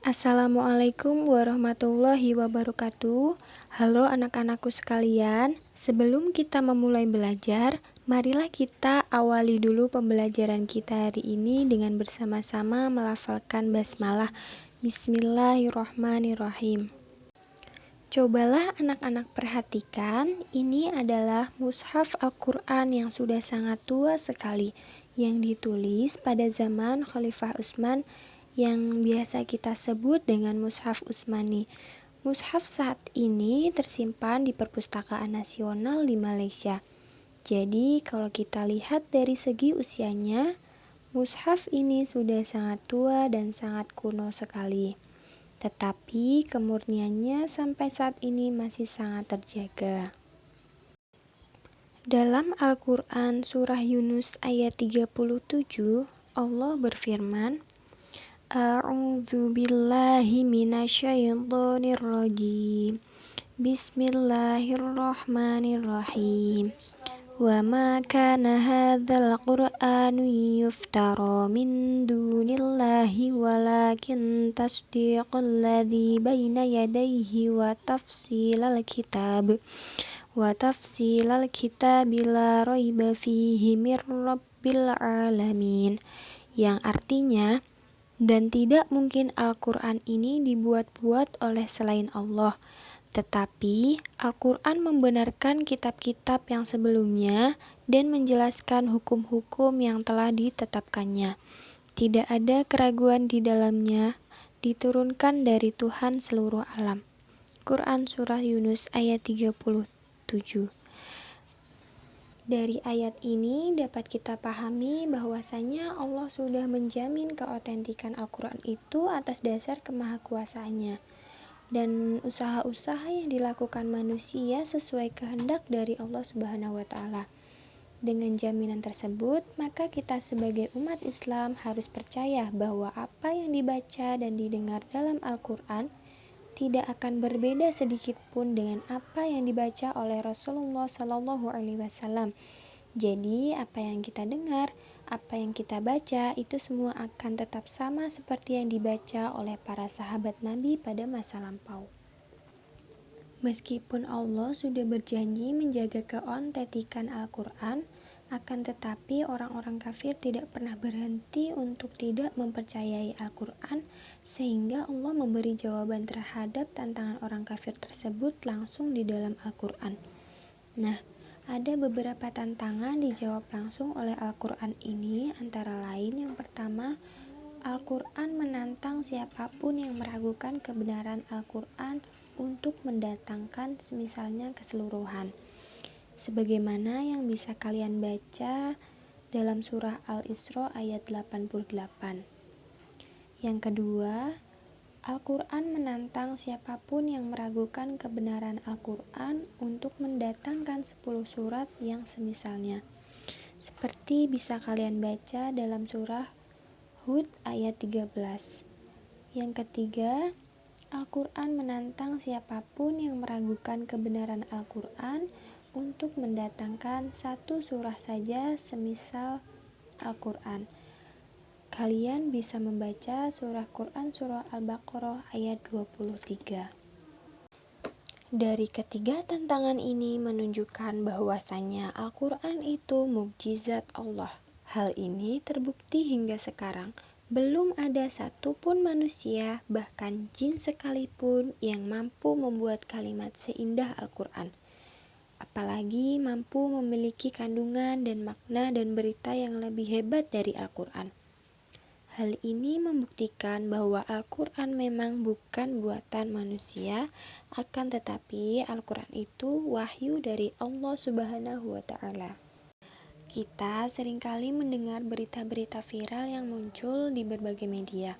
Assalamualaikum warahmatullahi wabarakatuh. Halo anak-anakku sekalian, sebelum kita memulai belajar, marilah kita awali dulu pembelajaran kita hari ini dengan bersama-sama melafalkan basmalah. Bismillahirrahmanirrahim. Cobalah anak-anak perhatikan, ini adalah mushaf Al-Quran yang sudah sangat tua sekali, yang ditulis pada zaman Khalifah Utsman yang biasa kita sebut dengan mushaf Utsmani. Mushaf saat ini tersimpan di Perpustakaan Nasional di Malaysia. Jadi kalau kita lihat dari segi usianya, mushaf ini sudah sangat tua dan sangat kuno sekali. Tetapi kemurniannya sampai saat ini masih sangat terjaga. Dalam Al-Quran Surah Yunus ayat 37, Allah berfirman, A'udzu billahi minasyaitonir rajim. Bismillahirrahmanirrahim. Wa ma kana hadzal qur'anu yuftara min dunillahi walakin tasdiqal ladzi baina yadayhi wa tafsilal kitab la raiba fihi mir rabbil alamin, yang artinya, dan tidak mungkin Al-Quran ini dibuat-buat oleh selain Allah, tetapi Al-Quran membenarkan kitab-kitab yang sebelumnya dan menjelaskan hukum-hukum yang telah ditetapkannya. Tidak ada keraguan di dalamnya, diturunkan dari Tuhan seluruh alam. Quran Surah Yunus ayat 37. Dari ayat ini dapat kita pahami bahwasanya Allah sudah menjamin keotentikan Al-Quran itu atas dasar kemahakuasaannya. Dan usaha-usaha yang dilakukan manusia sesuai kehendak dari Allah Subhanahu wa Ta'ala. Dengan jaminan tersebut, maka kita sebagai umat Islam harus percaya bahwa apa yang dibaca dan didengar dalam Al-Quran tidak akan berbeda sedikit pun dengan apa yang dibaca oleh Rasulullah SAW. Jadi, apa yang kita dengar, apa yang kita baca, itu semua akan tetap sama seperti yang dibaca oleh para sahabat Nabi pada masa lampau. Meskipun Allah sudah berjanji menjaga keotentikan Al-Quran, akan tetapi orang-orang kafir tidak pernah berhenti untuk tidak mempercayai Al-Quran, sehingga Allah memberi jawaban terhadap tantangan orang kafir tersebut langsung di dalam Al-Quran. Nah, ada beberapa tantangan dijawab langsung oleh Al-Quran ini, antara lain yang pertama, Al-Quran menantang siapapun yang meragukan kebenaran Al-Quran untuk mendatangkan misalnya keseluruhan. Sebagaimana yang bisa kalian baca dalam surah Al-Isra ayat 88. Yang kedua, Al-Quran menantang siapapun yang meragukan kebenaran Al-Quran untuk mendatangkan 10 surat yang semisalnya. Seperti bisa kalian baca dalam surah Hud ayat 13. Yang ketiga, Al-Quran menantang siapapun yang meragukan kebenaran Al-Quran untuk mendatangkan 1 surah saja semisal Al-Quran. Kalian bisa membaca surah Quran surah Al-Baqarah ayat 23. Dari ketiga tantangan ini menunjukkan bahwasanya Al-Quran itu mukjizat Allah. Hal ini terbukti hingga sekarang. Belum ada satupun manusia, bahkan jin sekalipun, yang mampu membuat kalimat seindah Al-Quran. Apalagi mampu memiliki kandungan dan makna dan berita yang lebih hebat dari Al-Quran. Hal ini membuktikan bahwa Al-Quran memang bukan buatan manusia, akan tetapi Al-Quran itu wahyu dari Allah Subhanahu wa Ta'ala. Kita seringkali mendengar berita-berita viral yang muncul di berbagai media,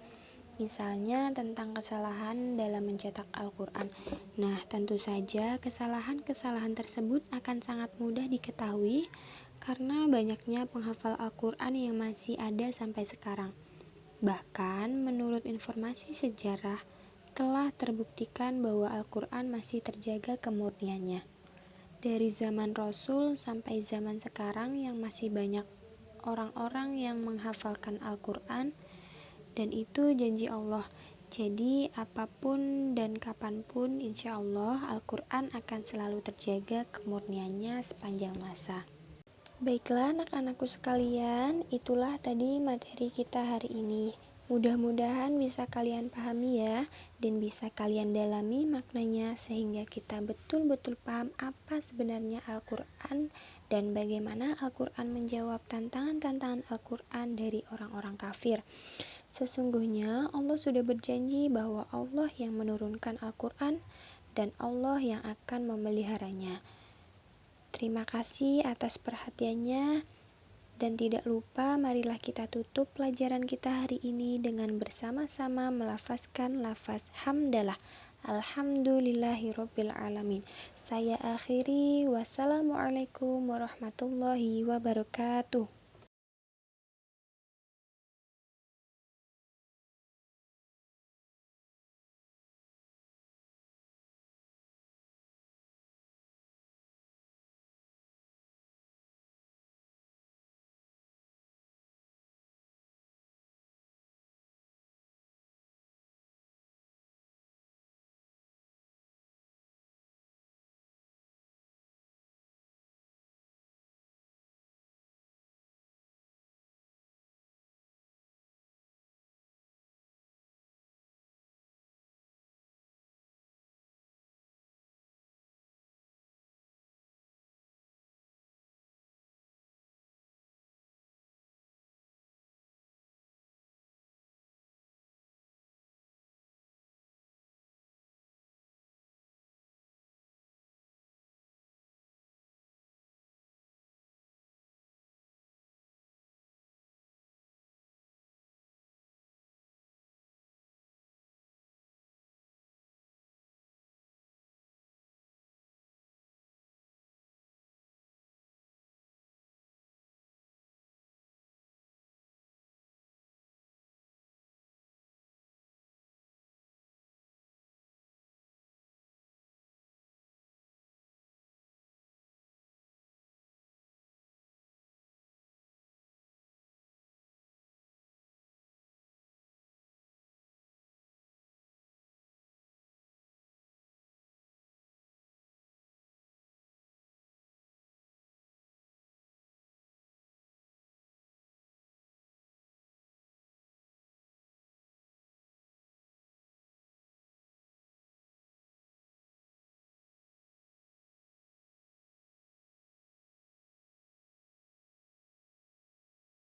misalnya tentang kesalahan dalam mencetak Al-Quran. Nah, tentu saja kesalahan-kesalahan tersebut akan sangat mudah diketahui karena banyaknya penghafal Al-Quran yang masih ada sampai sekarang. Bahkan menurut informasi sejarah telah terbuktikan bahwa Al-Quran masih terjaga kemurniannya. Dari zaman Rasul sampai zaman sekarang yang masih banyak orang-orang yang menghafalkan Al-Quran, dan itu janji Allah. Jadi apapun dan kapanpun insya Allah Al-Quran akan selalu terjaga kemurniannya sepanjang masa. Baiklah anak-anakku sekalian, itulah tadi materi kita hari ini. Mudah-mudahan bisa kalian pahami ya, dan bisa kalian dalami maknanya sehingga kita betul-betul paham apa sebenarnya Al-Quran dan bagaimana Al-Quran menjawab tantangan-tantangan Al-Quran dari orang-orang kafir. Sesungguhnya Allah sudah berjanji bahwa Allah yang menurunkan Al-Quran dan Allah yang akan memeliharanya. Terima kasih atas perhatiannya. Dan tidak lupa marilah kita tutup pelajaran kita hari ini dengan bersama-sama melafazkan lafaz hamdalah. Alhamdulillahirabbil alamin. Saya akhiri, wassalamualaikum warahmatullahi wabarakatuh.